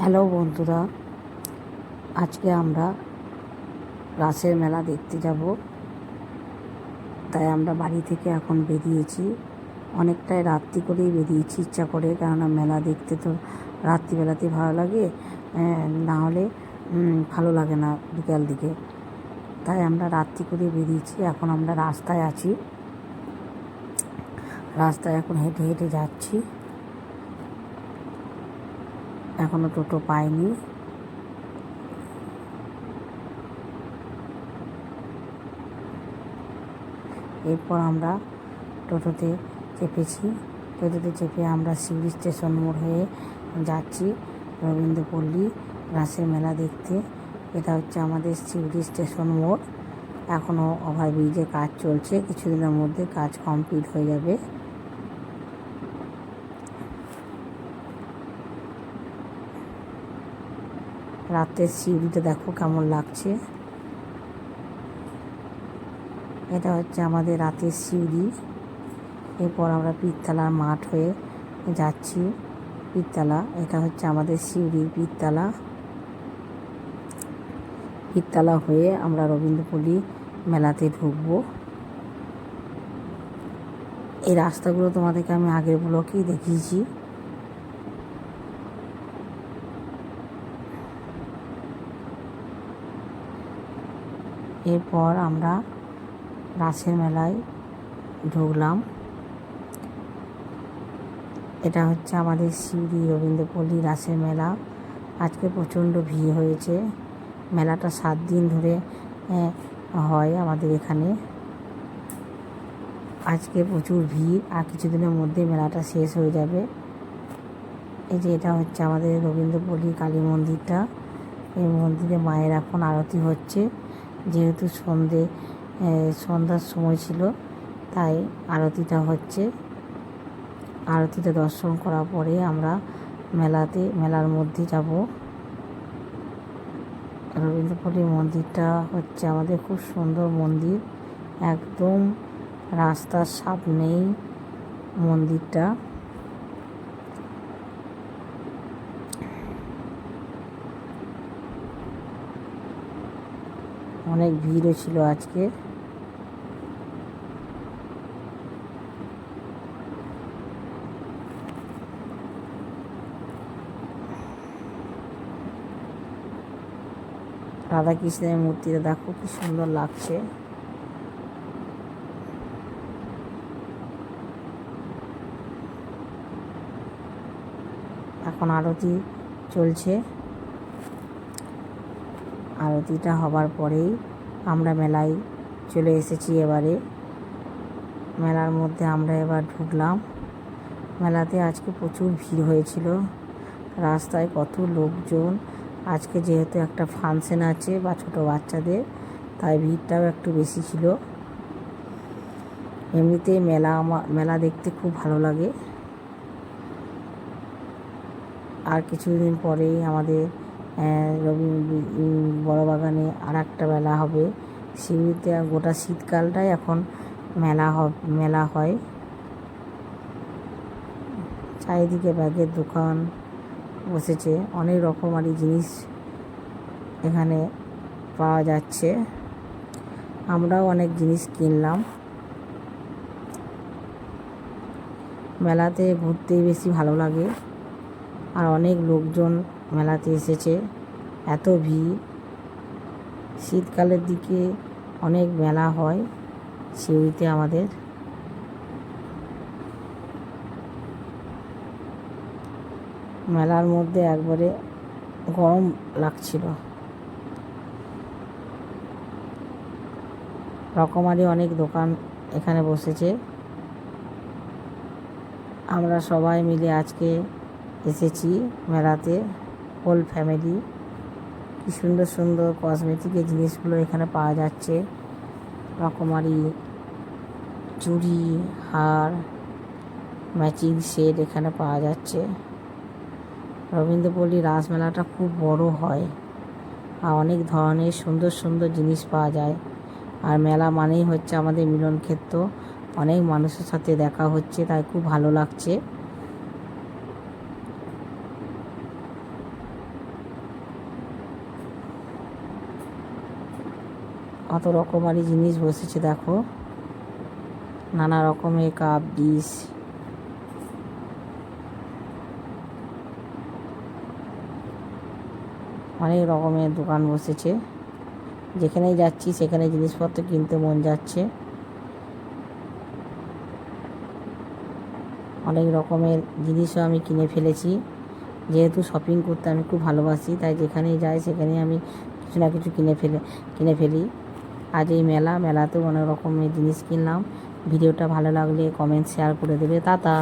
Hello বন্ধুরা, আজকে আমরা রাসের মেলা দেখতে যাব। তাই আমরা বাড়ি থেকে এখন বেরিয়েছি। অনেকটাই রাত্রি করেই বেরিয়েছি ইচ্ছা করে, কেননা মেলা দেখতে তো রাত্রিবেলাতেই ভালো লাগে, না হলে ভালো লাগে না বিকাল দিকে। তাই আমরা রাত্রি করে বেরিয়েছি। এখন আমরা রাস্তায় আছি, রাস্তায় এখন হেঁটে হেঁটে যাচ্ছি। এখনও টোটো পাইনি। এরপর আমরা টোটোতে চেপেছি। টোটোতে চেপে আমরা সিউড়ি স্টেশন মোড় হয়ে যাচ্ছি রবীন্দ্রপল্লী রাসের মেলা দেখতে। এটা হচ্ছে আমাদের সিউড়ি স্টেশন মোড়। এখনও ওভারব্রিজে কাজ চলছে, কিছুদিনের মধ্যে কাজ কমপ্লিট হয়ে যাবে। রাতের সিউড়িটা দেখো কেমন লাগছে। এটা হচ্ছে আমাদের রাতের সিউড়ি। এরপর আমরা পীরতলার মাঠ হয়ে যাচ্ছি। পীরতলা, এটা হচ্ছে আমাদের সিউড়ির পীরতলা। পীরতলা হয়ে আমরা রবীন্দ্রপল্লী মেলাতে ঢুকবো। এই রাস্তাগুলো তোমাদেরকে আমি আগের ব্লকেই দেখিয়েছি। এরপর আমরা রাসের মেলায় ঢুকলাম। এটা হচ্ছে আমাদের সিউড়ি রবীন্দ্রপল্লী রাসের মেলা। আজকে প্রচণ্ড ভিড় হয়েছে। মেলাটা 7 দিন ধরে হয় আমাদের এখানে। আজকে প্রচুর ভিড়, আর কিছুদিনের মধ্যে মেলাটা শেষ হয়ে যাবে। এই যে এটা হচ্ছে আমাদের রবীন্দ্রপল্লী কালী মন্দিরটা। এই মন্দিরে মায়ের এখন আরতি হচ্ছে। যেহেতু সন্ধ্যার সময় ছিল, তাই আরতিটা হচ্ছে। আরতিটা দর্শন করার পরে আমরা মেলার মধ্যে যাব। রবীন্দ্রপল্লী মন্দিরটা হচ্ছে আমাদের খুব সুন্দর মন্দির, একদম রাস্তার সামনেই মন্দিরটা। অনেক ভিড়ও ছিল আজকে। রাধাকৃষ্ণের মূর্তিটা দেখো কি সুন্দর লাগছে। এখন আরতি চলছে। আরতিটা হবার পরেই আমরা মেলায় চলে এসেছি। এবারে মেলার মধ্যে আমরা এবার ঢুকলাম। মেলাতে আজকে প্রচুর ভিড় হয়েছিল, রাস্তায় কত লোকজন। আজকে যেহেতু একটা ফাংশন আছে বা ছোটো বাচ্চাদের, তাই ভিড়টাও একটু বেশি ছিল। এমনিতে মেলা দেখতে খুব ভালো লাগে। আর কিছুদিন পরেই আমাদের বড়বাগানে আর একটা মেলা হবে। সিউড়িতে গোটা শীতকালটাই এখন মেলা হয়। চারিদিকে ব্যাগের দোকান বসেছে, অনেক রকমারি জিনিস এখানে পাওয়া যাচ্ছে। আমরাও অনেক জিনিস কিনলাম। মেলাতে ঘুরতেই বেশি ভালো লাগে, আর অনেক লোকজন মেলাতে এসেছে। এত ভিড়। শীতকালের দিকে অনেক মেলা হয় সিউড়িতে আমাদের। মেলার মধ্যে একবারে গরম লাগছিল। রকমারি অনেক দোকান এখানে বসেছে। আমরা সবাই মিলে আজকে এসেছি মেলাতে, হোল ফ্যামিলি। কি সুন্দর সুন্দর কসমেটিকের জিনিসগুলো এখানে পাওয়া যাচ্ছে। রকমারি চুড়ি, হার, ম্যাচিং সেট এখানে পাওয়া যাচ্ছে। রবীন্দ্রপল্লী রাসমেলাটা খুব বড় হয়, আর অনেক ধরনের সুন্দর সুন্দর জিনিস পাওয়া যায়। আর মেলা মানেই হচ্ছে আমাদের মিলন ক্ষেত্র, অনেক মানুষের সাথে দেখা হচ্ছে, তাই খুব ভালো লাগছে। কত রকমারি জিনিস বসেছে দেখো, নানা রকমের কাপ ডিশ, অনেক রকমের দোকান বসেছে। যেখানেই যাচ্ছি সেখানে জিনিসপত্র কিনতে মন যাচ্ছে। অনেক রকমের জিনিসও আমি কিনে ফেলেছি। যেহেতু শপিং করতে আমি খুব ভালোবাসি, তাই যেখানেই যাই সেখানেই আমি কিছু না কিছু কিনে ফেলি। আজ এই মেলাতেও অনেক রকমের জিনিস কিনলাম। ভিডিওটা ভালো লাগলে কমেন্ট শেয়ার করে দেবে। টাটা।